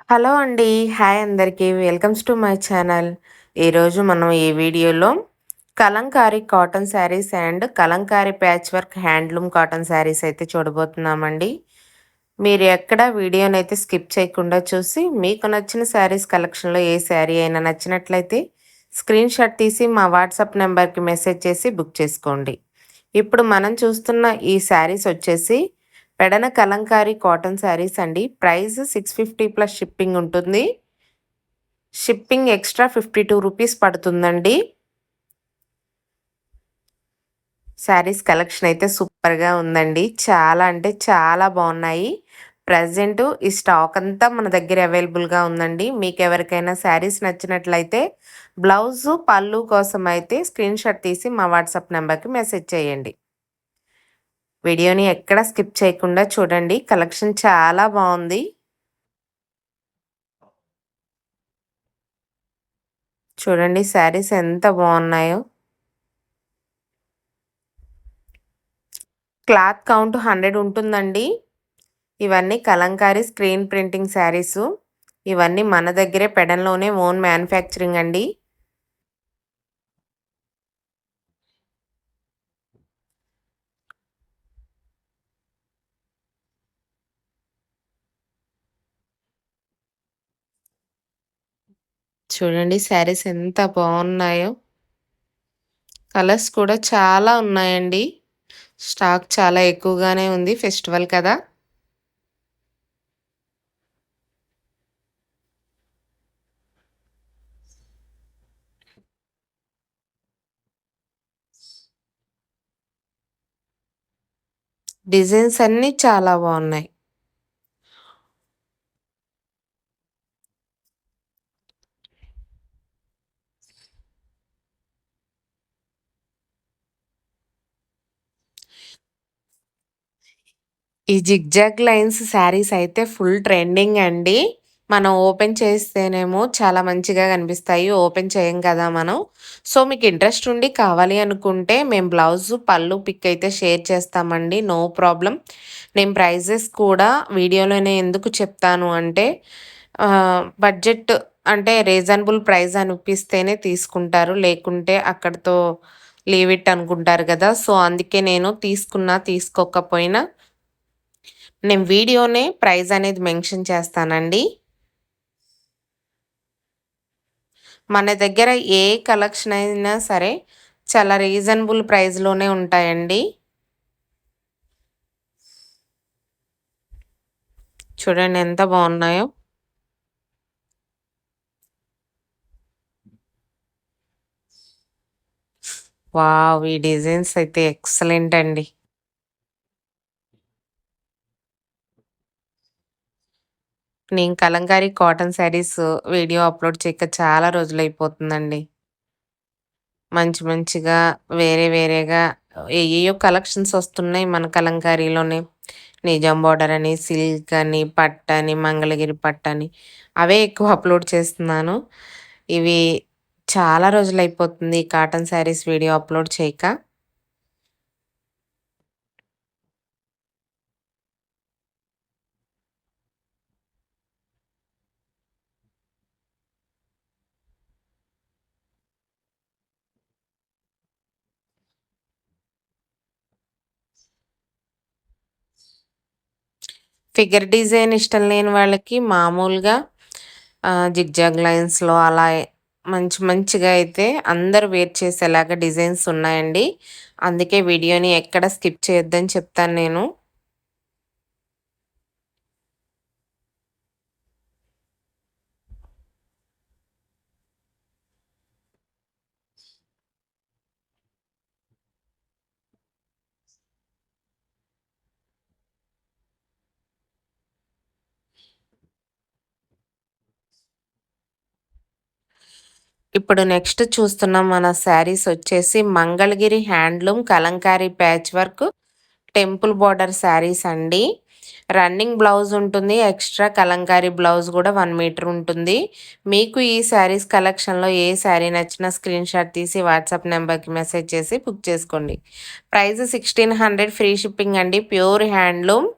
Hello అండి. Hi అందరికీ. Welcomes to my channel. ఈరోజు మనం ఈ వీడియోలో Kalamkari cotton saris and Kalamkari patch work handloom cotton saris అయితే చూడబోతున్నామండి. మీరు ఎక్కడ వీడియోనైతే స్కిప్ చేయకుండా చూసి మీకు నచ్చిన శారీస్ కలెక్షన్‌లో ఏ శారీ అయినా నచ్చినట్లయితే స్క్రీన్ షాట్ తీసి మా వాట్సాప్ నంబర్‌కి మెసేజ్ చేసి బుక్ చేసుకోండి. ఇప్పుడు మనం చూస్తున్న ఈ శారీస్ వచ్చేసి పెడన కలంకారీ కాటన్ శారీస్ అండి. ప్రైస్ 650 ప్లస్ షిప్పింగ్ ఉంటుంది. షిప్పింగ్ ఎక్స్ట్రా రూ. 52 పడుతుందండి. శారీస్ కలెక్షన్ అయితే సూపర్‌గా ఉందండి. చాలా అంటే చాలా బాగున్నాయి. ప్రెజెంట్ ఈ స్టాక్ అంతా మన దగ్గర అవైలబుల్‌గా ఉందండి. మీకెవరికైనా శారీస్ నచ్చినట్లయితే బ్లౌజు, పళ్ళు కోసం అయితే స్క్రీన్ షాట్ తీసి మా వాట్సాప్ నంబర్‌కి మెసేజ్ చేయండి. వీడియోని ఎక్కడ స్కిప్ చేయకుండా చూడండి. కలెక్షన్ చాలా బాగుంది. చూడండి శారీస్ ఎంత బాగున్నాయో. క్లాత్ కౌంట్ 100 ఉంటుందండి. ఇవన్నీ కలంకారీ స్క్రీన్ ప్రింటింగ్ శారీసు. ఇవన్నీ మన దగ్గరే పెడన్లోనే ఓన్ మ్యానుఫ్యాక్చరింగ్ అండి. చూడండి శారీస్ ఎంత బాగున్నాయో. కలర్స్ కూడా చాలా ఉన్నాయండి. స్టాక్ చాలా ఎక్కువగానే ఉంది. ఫెస్టివల్ కదా. డిజైన్స్ అన్నీ చాలా బాగున్నాయి. ఈ జిగ్‌జాగ్ లైన్స్ శారీస్ అయితే ఫుల్ ట్రెండింగ్ అండి. మనం ఓపెన్ చేస్తేనేమో చాలా మంచిగా కనిపిస్తాయి. ఓపెన్ చేయం కదా మనం. సో, మీకు ఇంట్రెస్ట్ ఉండి కావాలి అనుకుంటే మేము బ్లౌజు, పళ్ళు పిక్ అయితే షేర్ చేస్తామండి. No problem. నేను ప్రైజెస్ కూడా వీడియోలోనే ఎందుకు చెప్తాను అంటే బడ్జెట్ అంటే రీజనబుల్ ప్రైస్ అనిపిస్తేనే తీసుకుంటారు. లేకుంటే అక్కడితో లీవ్ ఇట్ అనుకుంటారు కదా! సో, అందుకే నేను తీసుకున్నా, తీసుకోకపోయినా నేను వీడియోనే ప్రైస్ అనేది మెన్షన్ చేస్తానండి. మన దగ్గర ఏ కలెక్షన్ అయినా సరే చాలా రీజనబుల్ ప్రైస్‌లోనే ఉంటాయండి. చూడండి ఎంత బాగున్నాయో. వావ్! ఈ డిజైన్స్ అయితే ఎక్సలెంట్ అండి. నేను Kalamkari cotton saris video upload చేయక చాలా రోజులైపోతుందండి. మంచి మంచిగా వేరే వేరేగా ఏయేయో కలెక్షన్స్ వస్తున్నాయి మన కలంకారీలోనే. నిజాం బోర్డర్ అని, సిల్క్ అని, పట్టని, మంగళగిరి పట్టని అవే ఎక్కువ అప్‌లోడ్ చేస్తున్నాను. ఇవి చాలా రోజులైపోతుంది ఈ కాటన్ శారీస్ వీడియో అప్‌లోడ్ చేయక. ఫిగర్ డిజైన్ ఇష్టం లేని వాళ్ళకి మామూలుగా జిగ్‌జాగ్ లైన్స్‌లో అలా మంచి మంచిగా అయితే అందరూ వేర్ చేసేలాగా డిజైన్స్ ఉన్నాయండి. అందుకే వీడియోని ఎక్కడ స్కిప్ చేయొద్దని చెప్తాను నేను. ఇప్పుడు నెక్స్ట్ చూస్తున్న మన శారీస్ వచ్చేసి Mangalagiri handloom Kalamkari patch work temple border saris అండి. రన్నింగ్ బ్లౌజ్ ఉంటుంది. ఎక్స్ట్రా కలంకారీ బ్లౌజ్ కూడా 1 మీటర్ ఉంటుంది. మీకు ఈ శారీస్ కలెక్షన్‌లో ఏ శారీ నచ్చినా స్క్రీన్ షాట్ తీసి వాట్సాప్ నంబర్‌కి మెసేజ్ చేసి బుక్ చేసుకోండి. ప్రైస్ 1600 ఫ్రీ షిప్పింగ్ అండి. Pure handloom.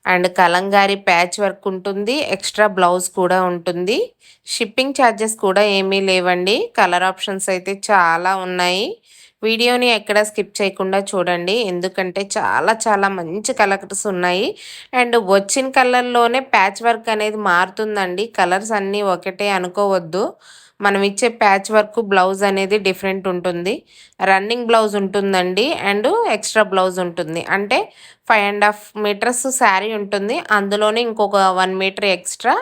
And Kalamkari patch work ఉంటుంది. ఎక్స్ట్రా బ్లౌజ్ కూడా ఉంటుంది. షిప్పింగ్ ఛార్జెస్ కూడా ఏమీ లేవండి. కలర్ ఆప్షన్స్ అయితే చాలా ఉన్నాయి. వీడియోని ఎక్కడ స్కిప్ చేయకుండా చూడండి. ఎందుకంటే చాలా చాలా మంచి కలర్స్ ఉన్నాయి. అండ్ వచ్చిన కలర్‌లోనే ప్యాచ్ వర్క్ అనేది మారుతుందండి. కలర్స్ అన్నీ ఒకటే అనుకోవద్దు. మనం ఇచ్చే ప్యాచ్ వర్క్ బ్లౌజ్ అనేది డిఫరెంట్ ఉంటుంది. రన్నింగ్ బ్లౌజ్ ఉంటుందండి. అండ్ ఎక్స్ట్రా బ్లౌజ్ ఉంటుంది. అంటే 5½ మీటర్స్ శారీ ఉంటుంది. అందులోనే ఇంకొక 1 మీటర్ ఎక్స్ట్రా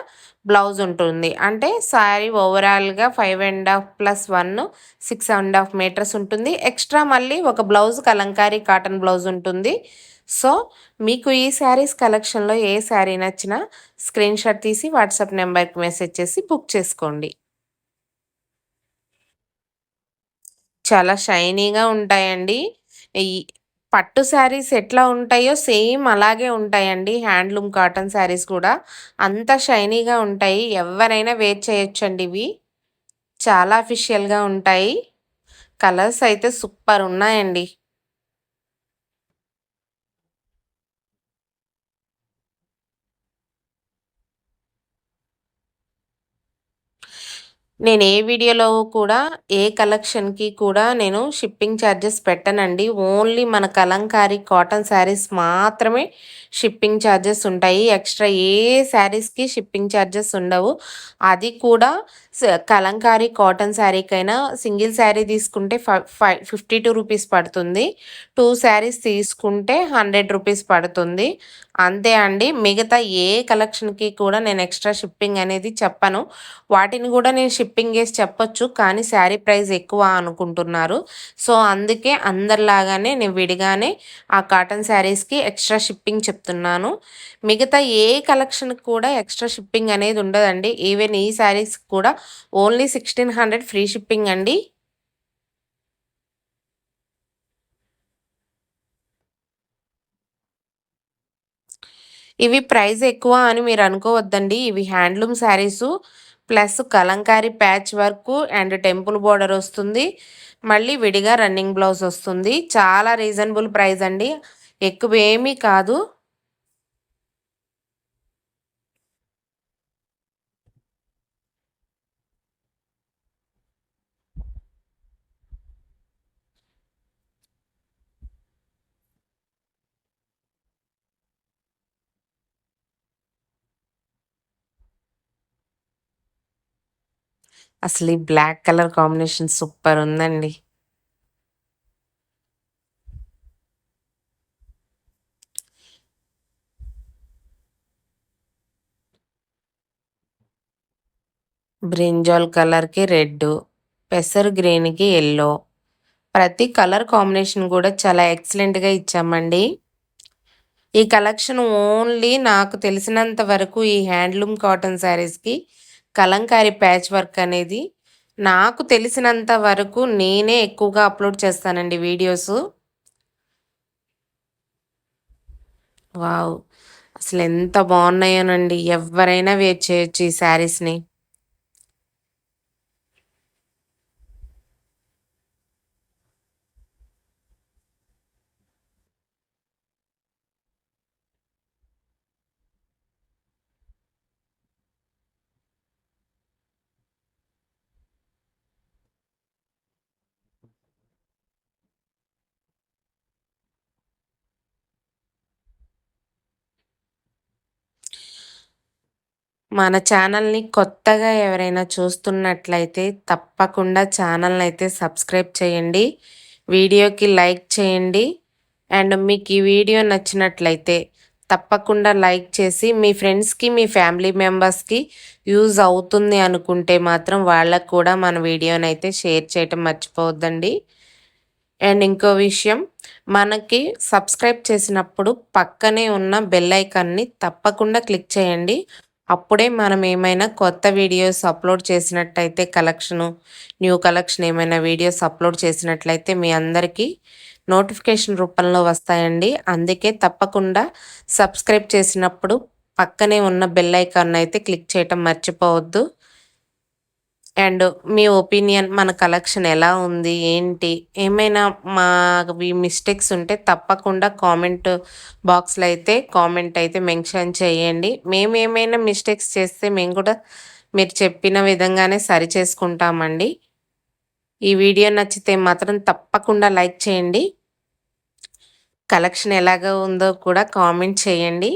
బ్లౌజ్ ఉంటుంది. అంటే శారీ ఓవరాల్‌గా 5½ + 1 6½ మీటర్స్ ఉంటుంది. ఎక్స్ట్రా మళ్ళీ ఒక బ్లౌజ్ కలంకారీ కాటన్ బ్లౌజ్ ఉంటుంది. సో, మీకు ఈ శారీస్ కలెక్షన్‌లో ఏ శారీ నచ్చినా స్క్రీన్‌షాట్ తీసి వాట్సాప్ నెంబర్‌కి మెసేజ్ చేసి బుక్ చేసుకోండి. చాలా షైనీగా ఉంటాయండి. ఈ పట్టు శారీస్ ఎట్లా ఉంటాయో సేమ్ అలాగే ఉంటాయండి. హ్యాండ్లూమ్ కాటన్ శారీస్ కూడా అంత షైనీగా ఉంటాయి. ఎవరైనా వేర్ చేయొచ్చండి ఇవి. చాలా అఫిషియల్‌గా ఉంటాయి. కలర్స్ అయితే సూపర్ ఉన్నాయండి. నేను ఏ వీడియోలో కూడా ఏ కలెక్షన్‌కి కూడా నేను షిప్పింగ్ ఛార్జెస్ పెట్టనండి. ఓన్లీ మన కలంకారీ కాటన్ శారీస్ మాత్రమే షిప్పింగ్ ఛార్జెస్ ఉంటాయి. ఎక్స్‌ట్రా ఏ శారీస్‌కి షిప్పింగ్ ఛార్జెస్ ఉండవు. అది కూడా కలంకారీ కాటన్ శారీకైనా సింగిల్ శారీ తీసుకుంటే 52 రూపీస్ పడుతుంది. 2 శారీస్ తీసుకుంటే 100 రూపీస్ పడుతుంది. అంతే అండి. మిగతా ఏ కలెక్షన్‌కి కూడా నేను ఎక్స్‌ట్రా షిప్పింగ్ అనేది చెప్పను. వాటిని గూడా నేను షిప్పింగ్ చేసి చెప్పొచ్చు. కానీ శారీ ప్రైస్ ఎక్కువ అనుకుంటున్నారు. సో, అందుకే అందరిలాగానే నేను విడిగానే ఆ కాటన్ శారీస్‌కి ఎక్స్‌ట్రా షిప్పింగ్ చెప్తున్నాను. మిగతా ఏ కలెక్షన్‌కి కూడా ఎక్స్‌ట్రా షిప్పింగ్ అనేది ఉండదండి. ఈవెన్ ఈ శారీస్‌కి కూడా ఓన్లీ 1600 ఫ్రీ షిప్పింగ్ అండి. ఇవి ప్రైస్ ఎక్కువ అని మీరు అనుకోవద్దండి. ఇవి handloom saris plus Kalamkari patch work and temple border వస్తుంది. మళ్ళీ విడిగా రన్నింగ్ బ్లౌజ్ వస్తుంది. చాలా రీజనబుల్ ప్రైస్ అండి. ఎక్కువేమీ కాదు. అసలు ఈ బ్లాక్ కలర్ కాంబినేషన్ సూపర్ ఉందండి. బ్రింజాల్ కలర్‌కి రెడ్డు, పెసర్ గ్రీన్‌కి యెల్లో. ప్రతి కలర్ కాంబినేషన్ కూడా చాలా ఎక్సలెంట్‌గా ఇచ్చామండి. ఈ కలెక్షన్ ఓన్లీ నాకు తెలిసినంత వరకు ఈ హ్యాండ్లూమ్ కాటన్ శారీస్‌కి కలంకారీ ప్యాచ్ వర్క్ అనేది నాకు తెలిసినంత వరకు నేనే ఎక్కువగా అప్‌లోడ్ చేస్తానండి వీడియోసు. వావ్! అసలెంత బావున్నాయోనండి. ఎవ్వరైనా వేర్ చేయొచ్చు ఈ శారీస్‌ని. మన ఛానల్‌ని కొత్తగా ఎవరైనా చూస్తున్నట్లయితే తప్పకుండా ఛానల్‌నైతే సబ్స్క్రైబ్ చేయండి. వీడియోకి లైక్ చేయండి. అండ్ మీకు ఈ వీడియో నచ్చినట్లయితే తప్పకుండా లైక్ చేసి మీ ఫ్రెండ్స్‌కి, మీ ఫ్యామిలీ మెంబర్స్‌కి యూజ్ అవుతుంది అనుకుంటే మాత్రం వాళ్ళకి కూడా మన వీడియోనైతే షేర్ చేయటం మర్చిపోవద్దండి. అండ్ ఇంకో విషయం మనకి సబ్స్క్రైబ్ చేసినప్పుడు పక్కనే ఉన్న బెల్ ఐకాన్‌ని తప్పకుండా క్లిక్ చేయండి. అప్పుడే మనం ఏమైనా కొత్త వీడియోస్ అప్‌లోడ్ చేసినట్టయితే న్యూ కలెక్షన్ ఏమైనా వీడియోస్ అప్‌లోడ్ చేసినట్లయితే మీ అందరికీ నోటిఫికేషన్ రూపంలో వస్తాయండి. అందుకే తప్పకుండా సబ్స్క్రైబ్ చేసినప్పుడు పక్కనే ఉన్న బెల్ ఐకాన్‌నైతే క్లిక్ చేయటం మర్చిపోవద్దు. అండ్ మీ ఒపీనియన్ మన కలెక్షన్ ఎలా ఉంది? ఏంటి? ఏమైనా మావి మిస్టేక్స్ ఉంటే తప్పకుండా కామెంట్ బాక్స్‌లో అయితే కామెంట్ అయితే మెన్షన్ చేయండి. మేమేమైనా మిస్టేక్స్ చేస్తే మేము కూడా మీరు చెప్పిన విధంగానే సరిచేసుకుంటామండి. ఈ వీడియో నచ్చితే మాత్రం తప్పకుండా లైక్ చేయండి. కలెక్షన్ ఎలాగా ఉందో కూడా కామెంట్ చేయండి.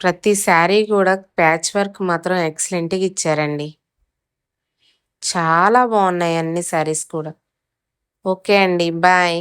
ప్రతి శారీ కూడా ప్యాచ్ వర్క్ మాత్రం ఎక్సలెంట్‌గా ఇచ్చారండి. చాలా బాగున్నాయి అన్ని శారీస్ కూడా. ఓకే అండి. బాయ్.